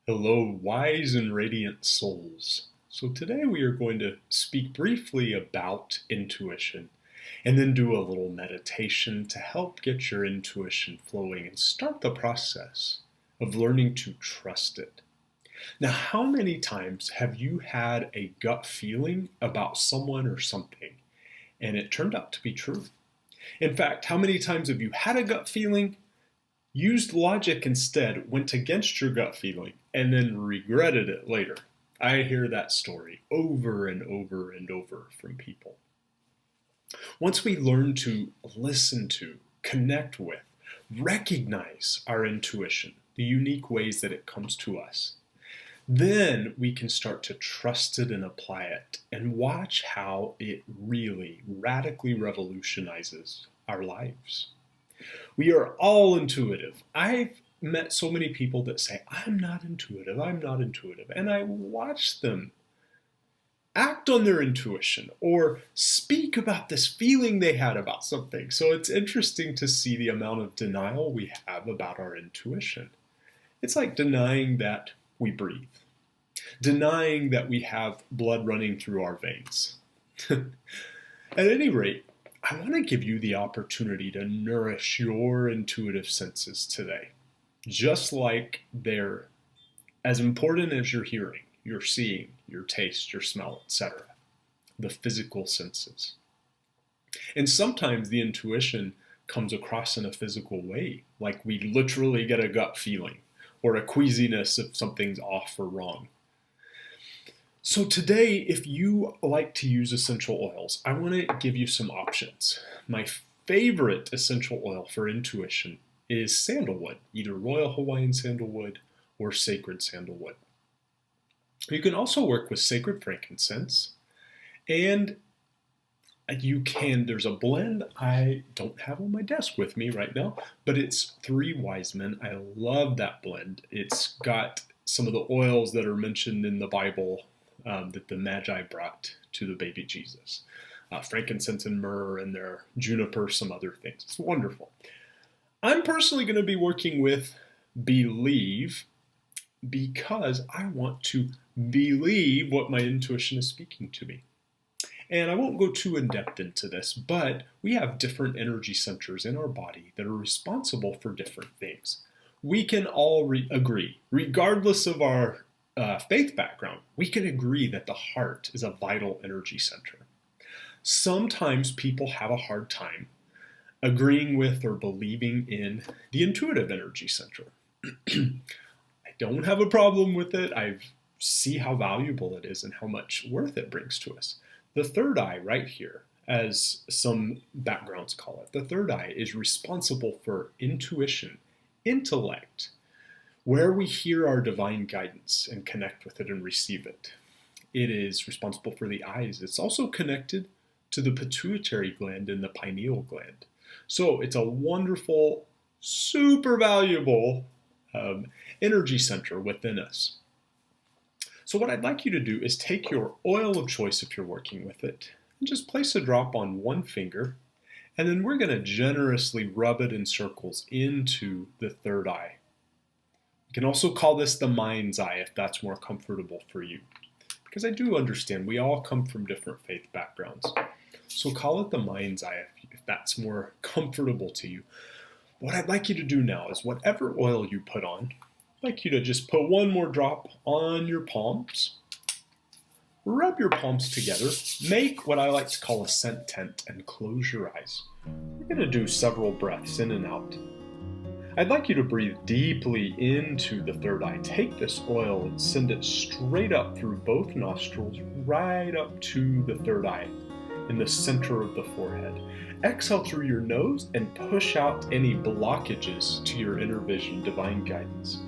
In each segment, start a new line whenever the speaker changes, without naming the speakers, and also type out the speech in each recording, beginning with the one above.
Hello, wise and radiant souls. So, today we are going to speak briefly about intuition and then do a little meditation to help get your intuition flowing and start the process of learning to trust it. Now, how many times have you had a gut feeling about someone or something and it turned out to be true? In fact, how many times have you had a gut feeling, used logic instead, went against your gut feeling, and then regretted it later? I hear that story over and over and over from people. Once we learn to listen to, connect with, recognize our intuition, the unique ways that it comes to us, then we can start to trust it and apply it and watch how it really radically revolutionizes our lives. We are all intuitive. I've met so many people that say, I'm not intuitive, I'm not intuitive. And I watch them act on their intuition or speak about this feeling they had about something. So it's interesting to see the amount of denial we have about our intuition. It's like denying that we breathe, denying that we have blood running through our veins. At any rate, I want to give you the opportunity to nourish your intuitive senses today, just like they're as important as your hearing, your seeing, your taste, your smell, etc., the physical senses. And sometimes the intuition comes across in a physical way, like we literally get a gut feeling or a queasiness if something's off or wrong. So today, if you like to use essential oils, I want to give you some options. My favorite essential oil for intuition is sandalwood, either Royal Hawaiian sandalwood or sacred sandalwood. You can also work with sacred frankincense, and there's a blend I don't have on my desk with me right now, but it's Three Wise Men. I love that blend. It's got some of the oils that are mentioned in the Bible that the Magi brought to the baby Jesus. Frankincense and myrrh and their juniper, some other things. It's wonderful. I'm personally going to be working with Believe because I want to believe what my intuition is speaking to me. And I won't go too in depth into this, but we have different energy centers in our body that are responsible for different things. We can all agree, regardless of our faith background, we can agree that the heart is a vital energy center. Sometimes people have a hard time agreeing with or believing in the intuitive energy center. I don't have a problem with it. I see how valuable it is and how much worth it brings to us. The third eye right here, as some backgrounds call it, the third eye is responsible for intuition, intellect, where we hear our divine guidance and connect with it and receive it. It is responsible for the eyes. It's also connected to the pituitary gland and the pineal gland. So it's a wonderful, super valuable energy center within us. So what I'd like you to do is take your oil of choice if you're working with it, and just place a drop on one finger, and then we're going to generously rub it in circles into the third eye. You can also call this the mind's eye if that's more comfortable for you, because I do understand we all come from different faith backgrounds. So call it the mind's eye if that's more comfortable to you. What I'd like you to do now is whatever oil you put on, I'd like you to just put one more drop on your palms. Rub your palms together. Make what I like to call a scent tent and close your eyes. We're going to do several breaths in and out. I'd like you to breathe deeply into the third eye. Take this oil and send it straight up through both nostrils, right up to the third eye in the center of the forehead. Exhale through your nose and push out any blockages to your inner vision, divine guidance.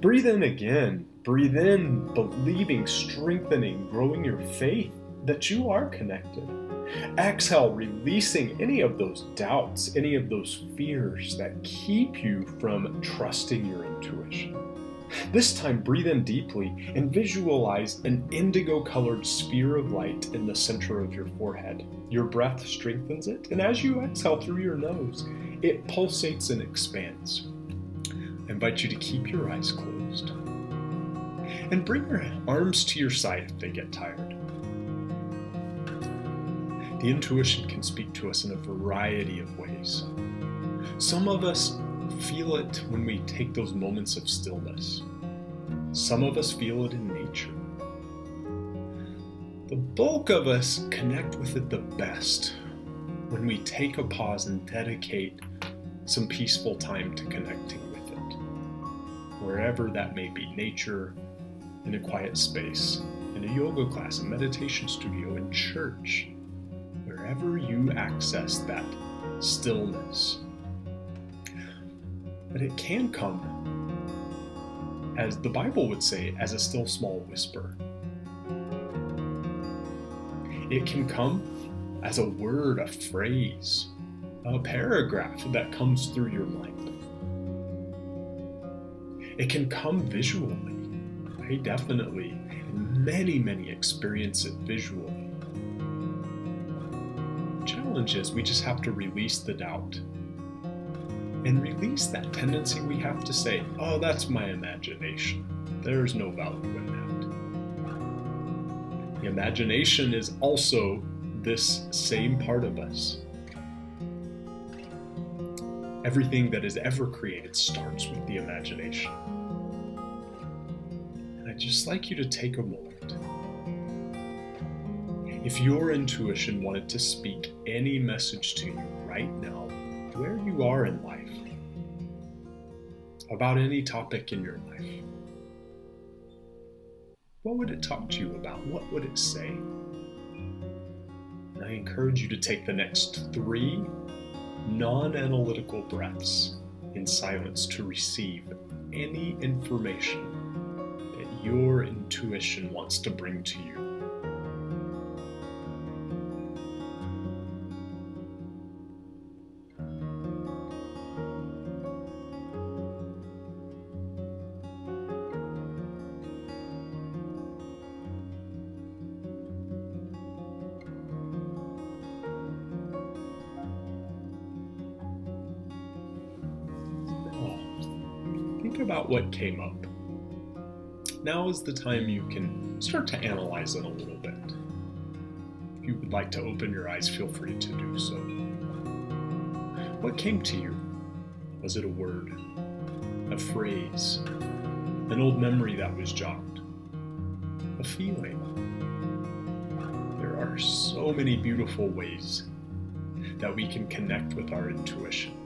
Breathe in again. Breathe in, believing, strengthening, growing your faith that you are connected. Exhale, releasing any of those doubts, any of those fears that keep you from trusting your intuition. This time, breathe in deeply and visualize an indigo-colored sphere of light in the center of your forehead. Your breath strengthens it, and as you exhale through your nose, it pulsates and expands. I invite you to keep your eyes closed. And bring your arms to your side if they get tired. The intuition can speak to us in a variety of ways. Some of us feel it when we take those moments of stillness. Some of us feel it in nature. The bulk of us connect with it the best when we take a pause and dedicate some peaceful time to connecting with it. Wherever that may be, nature, in a quiet space, in a yoga class, a meditation studio, in church, wherever you access that stillness. But it can come, as the Bible would say, as a still small whisper. It can come as a word, a phrase, a paragraph that comes through your mind. It can come visually. I definitely, and many experience it visually. The challenge is we just have to release the doubt and release that tendency we have to say, oh, that's my imagination. There's no value in that. The imagination is also this same part of us. Everything that is ever created starts with the imagination. And I'd just like you to take a moment. If your intuition wanted to speak any message to you right now, where you are in life, about any topic in your life, what would it talk to you about? What would it say? And I encourage you to take the next 3 non-analytical breaths in silence to receive any information that your intuition wants to bring to you. Think about what came up. Now is the time you can start to analyze it a little bit. If you would like to open your eyes, feel free to do so. What came to you? Was it a word, a phrase, an old memory that was jogged, a feeling? There are so many beautiful ways that we can connect with our intuition.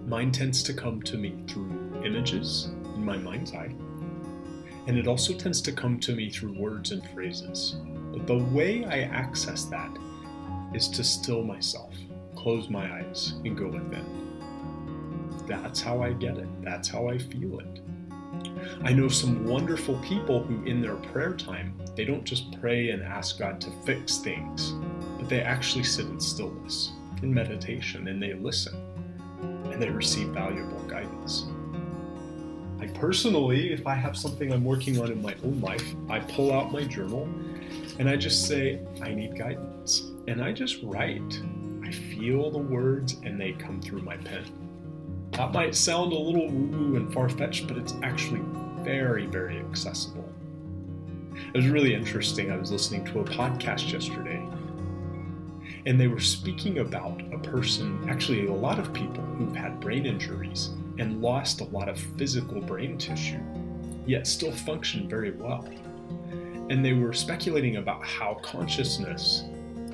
Mine tends to come to me through images in my mind's eye, and it also tends to come to me through words and phrases. But the way I access that is to still myself, close my eyes, and go within. That's how I get it. That's how I feel it. I know some wonderful people who in their prayer time, they don't just pray and ask God to fix things, but they actually sit in stillness, in meditation, and they listen. And they receive valuable guidance. I personally, if I have something I'm working on in my own life, I pull out my journal and I just say, I need guidance. And I just write. I feel the words and they come through my pen. That might sound a little woo-woo and far-fetched, but it's actually very accessible. It was really interesting. I was listening to a podcast yesterday, and they were speaking about a person, actually a lot of people who've had brain injuries and lost a lot of physical brain tissue, yet still function very well. And they were speculating about how consciousness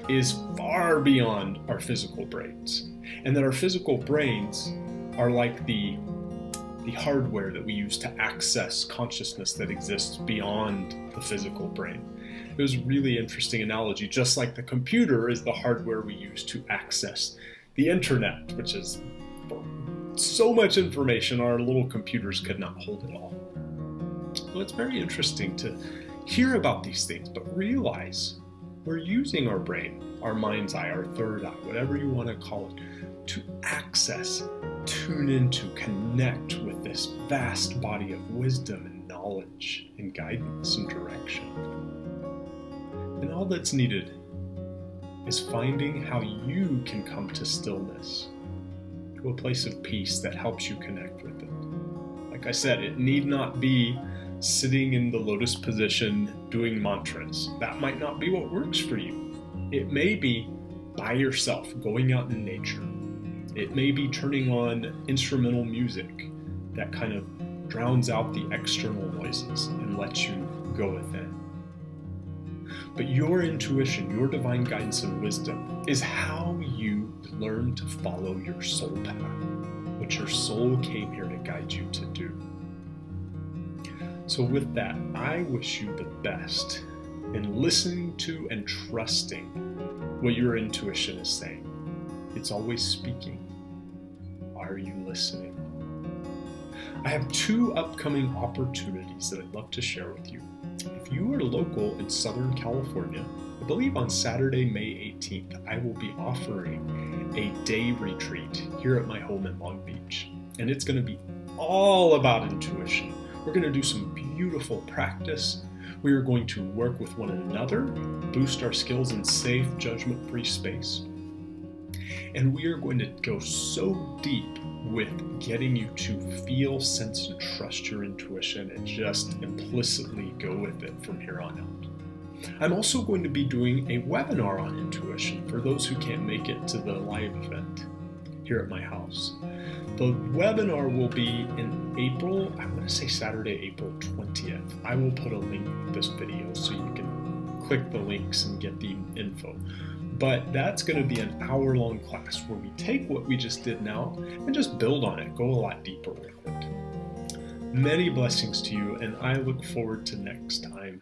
is far beyond our physical brains, and that our physical brains are like the hardware that we use to access consciousness that exists beyond the physical brain. It was a really interesting analogy, just like the computer is the hardware we use to access the internet, which is so much information our little computers could not hold it all. Well, it's very interesting to hear about these things, but realize we're using our brain, our mind's eye, our third eye, whatever you want to call it, to access, tune into, connect with this vast body of wisdom and knowledge and guidance and direction. And all that's needed is finding how you can come to stillness, to a place of peace that helps you connect with it, Like I said, it need not be sitting in the lotus position doing mantras. That might not be what works for you. It may be by yourself, going out in nature. It may be turning on instrumental music that kind of drowns out the external noises and lets you go within. But your intuition, your divine guidance and wisdom is how you learn to follow your soul path, what your soul came here to guide you to do. So with that, I wish you the best in listening to and trusting what your intuition is saying. It's always speaking. Are you listening? I have 2 upcoming opportunities that I'd love to share with you. If you are local in Southern California, I believe on Saturday, May 18th, I will be offering a day retreat here at my home in Long Beach. And it's going to be all about intuition. We're going to do some beautiful practice. We are going to work with one another, boost our skills in safe, judgment-free space. And we are going to go so deep with getting you to feel, sense, and trust your intuition and just implicitly go with it from here on out. I'm also going to be doing a webinar on intuition for those who can't make it to the live event here at my house. The webinar will be in April, I want to say Saturday, April 20th. I will put a link with this video so you can click the links and get the info. But that's going to be an hour-long class where we take what we just did now and just build on it, go a lot deeper with it. Many blessings to you, and I look forward to next time.